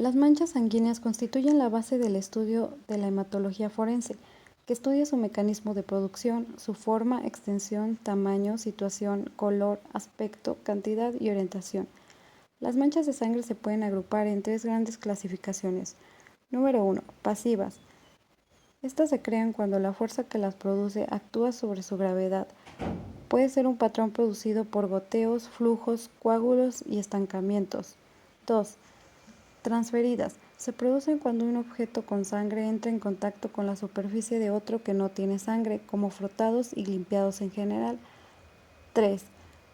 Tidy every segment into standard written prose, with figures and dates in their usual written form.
Las manchas sanguíneas constituyen la base del estudio de la hematología forense, que estudia su mecanismo de producción, su forma, extensión, tamaño, situación, color, aspecto, cantidad y orientación. Las manchas de sangre se pueden agrupar en tres grandes clasificaciones. Número 1. Pasivas. Estas se crean cuando la fuerza que las produce actúa sobre su gravedad. Puede ser un patrón producido por goteos, flujos, coágulos y estancamientos. 2. Transferidas. Se producen cuando un objeto con sangre entra en contacto con la superficie de otro que no tiene sangre, como frotados y limpiados en general. 3.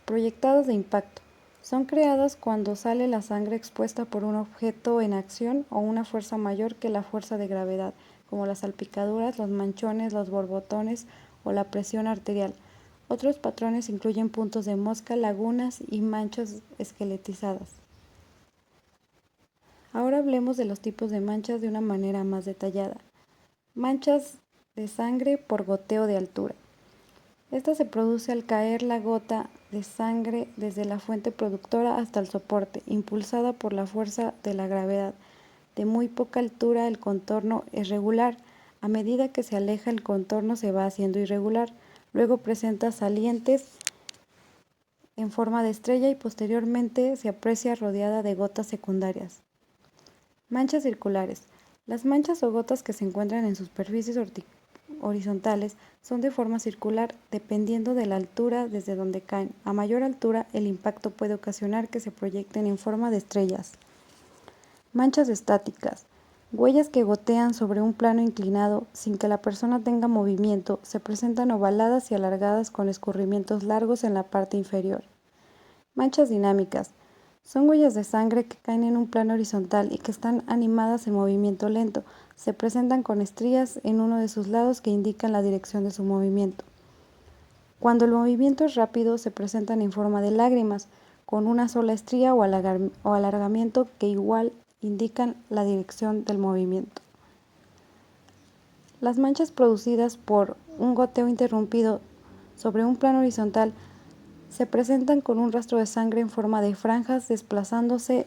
Proyectadas de impacto. Son creadas cuando sale la sangre expuesta por un objeto en acción o una fuerza mayor que la fuerza de gravedad, como las salpicaduras, los manchones, los borbotones o la presión arterial. Otros patrones incluyen puntos de mosca, lagunas y manchas esqueletizadas. Ahora hablemos de los tipos de manchas de una manera más detallada. Manchas de sangre por goteo de altura. Esta se produce al caer la gota de sangre desde la fuente productora hasta el soporte, impulsada por la fuerza de la gravedad. De muy poca altura el contorno es regular. A medida que se aleja el contorno se va haciendo irregular. Luego presenta salientes en forma de estrella y posteriormente se aprecia rodeada de gotas secundarias. Manchas circulares. Las manchas o gotas que se encuentran en superficies horizontales son de forma circular dependiendo de la altura desde donde caen. A mayor altura, el impacto puede ocasionar que se proyecten en forma de estrellas. Manchas estáticas. Huellas que gotean sobre un plano inclinado sin que la persona tenga movimiento, se presentan ovaladas y alargadas con escurrimientos largos en la parte inferior. Manchas dinámicas. Son huellas de sangre que caen en un plano horizontal y que están animadas en movimiento lento. Se presentan con estrías en uno de sus lados que indican la dirección de su movimiento. Cuando el movimiento es rápido, se presentan en forma de lágrimas, con una sola estría o alargamiento que igual indican la dirección del movimiento. Las manchas producidas por un goteo interrumpido sobre un plano horizontal se presentan con un rastro de sangre en forma de franjas desplazándose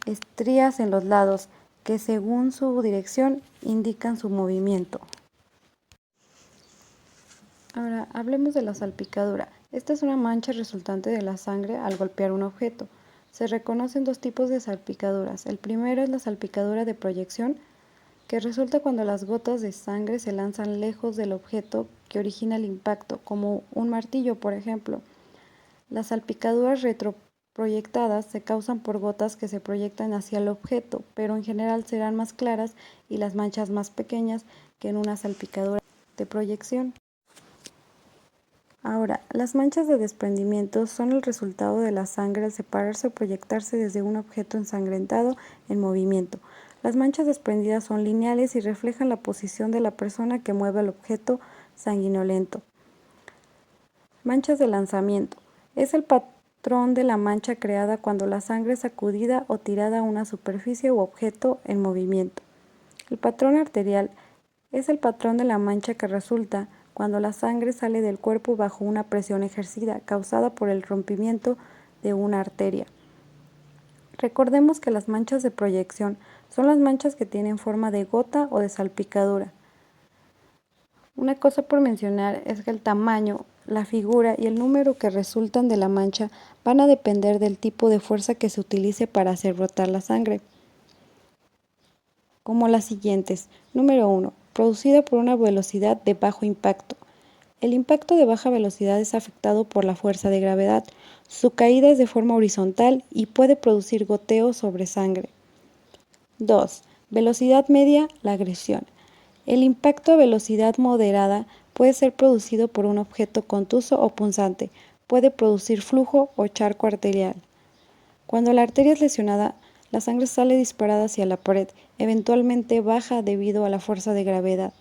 estrías en los lados, que según su dirección indican su movimiento. Ahora hablemos de la salpicadura. Esta es una mancha resultante de la sangre al golpear un objeto. Se reconocen dos tipos de salpicaduras. El primero es la salpicadura de proyección, que resulta cuando las gotas de sangre se lanzan lejos del objeto que origina el impacto, como un martillo, por ejemplo. Las salpicaduras retroproyectadas se causan por gotas que se proyectan hacia el objeto, pero en general serán más claras y las manchas más pequeñas que en una salpicadura de proyección. Ahora, las manchas de desprendimiento son el resultado de la sangre al separarse o proyectarse desde un objeto ensangrentado en movimiento. Las manchas desprendidas son lineales y reflejan la posición de la persona que mueve el objeto sanguinolento. Manchas de lanzamiento. Es el patrón de la mancha creada cuando la sangre es sacudida o tirada a una superficie u objeto en movimiento. El patrón arterial es el patrón de la mancha que resulta cuando la sangre sale del cuerpo bajo una presión ejercida causada por el rompimiento de una arteria. Recordemos que las manchas de proyección son las manchas que tienen forma de gota o de salpicadura. Una cosa por mencionar es que el tamaño, la figura y el número que resultan de la mancha van a depender del tipo de fuerza que se utilice para hacer brotar la sangre, como las siguientes. Número 1. Producida por una velocidad de bajo impacto. El impacto de baja velocidad es afectado por la fuerza de gravedad. Su caída es de forma horizontal y puede producir goteos sobre sangre. 2. Velocidad media, la agresión. El impacto a velocidad moderada puede ser producido por un objeto contuso o punzante. Puede producir flujo o charco arterial. Cuando la arteria es lesionada, la sangre sale disparada hacia la pared, eventualmente baja debido a la fuerza de gravedad.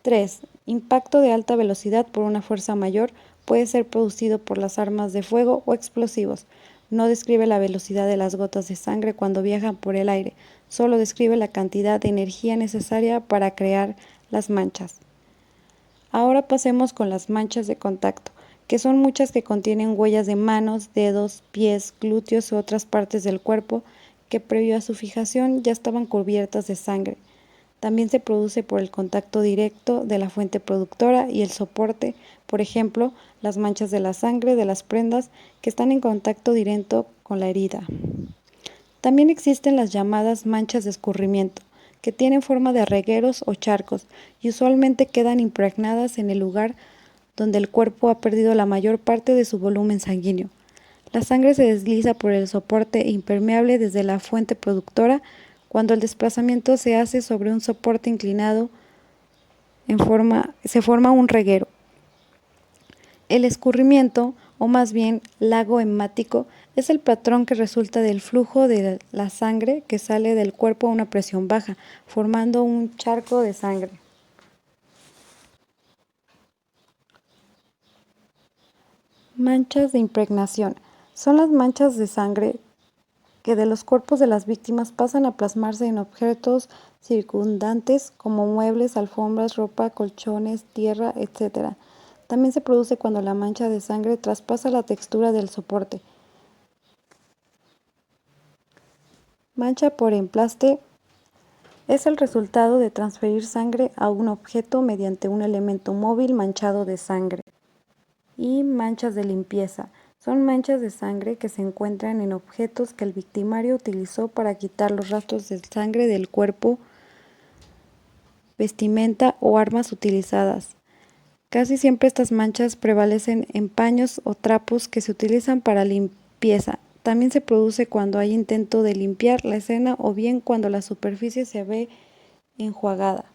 3. Impacto de alta velocidad por una fuerza mayor puede ser producido por las armas de fuego o explosivos. No describe la velocidad de las gotas de sangre cuando viajan por el aire, solo describe la cantidad de energía necesaria para crear las manchas. Ahora pasemos con las manchas de contacto, que son muchas que contienen huellas de manos, dedos, pies, glúteos u otras partes del cuerpo que previo a su fijación ya estaban cubiertas de sangre. También se produce por el contacto directo de la fuente productora y el soporte, por ejemplo, las manchas de la sangre de las prendas que están en contacto directo con la herida. También existen las llamadas manchas de escurrimiento, que tienen forma de regueros o charcos y usualmente quedan impregnadas en el lugar donde el cuerpo ha perdido la mayor parte de su volumen sanguíneo. La sangre se desliza por el soporte impermeable desde la fuente productora cuando el desplazamiento se hace sobre un soporte inclinado se forma un reguero. El escurrimiento, o más bien lago hemático, es el patrón que resulta del flujo de la sangre que sale del cuerpo a una presión baja, formando un charco de sangre. Manchas de impregnación. Son las manchas de sangre que de los cuerpos de las víctimas pasan a plasmarse en objetos circundantes como muebles, alfombras, ropa, colchones, tierra, etc. También se produce cuando la mancha de sangre traspasa la textura del soporte. Mancha por emplaste es el resultado de transferir sangre a un objeto mediante un elemento móvil manchado de sangre. Y manchas de limpieza. Son manchas de sangre que se encuentran en objetos que el victimario utilizó para quitar los rastros de sangre del cuerpo, vestimenta o armas utilizadas. Casi siempre estas manchas prevalecen en paños o trapos que se utilizan para limpieza. También se produce cuando hay intento de limpiar la escena o bien cuando la superficie se ve enjuagada.